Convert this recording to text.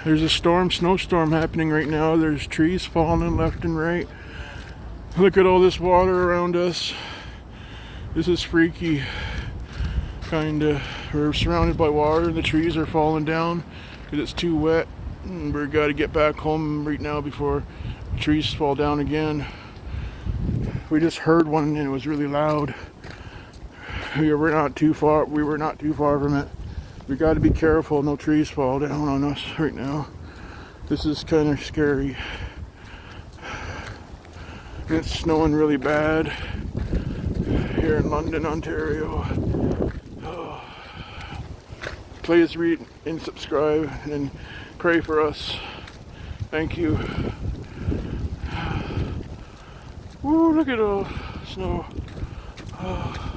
There's a snowstorm happening right now. There's trees falling left and right. Look at all this water around us. This is freaky. Kinda. We're surrounded by water and the trees are falling down because it's too wet. And we've got to get back home right now before the trees fall down again. We just heard one and it was really loud. We were not too far from it. We got to be careful no trees fall down on us right now. This is kind of scary. It's snowing really bad here in London, Ontario. Oh. Please read and subscribe and pray for us. Thank you. Ooh, look at all snow. Oh.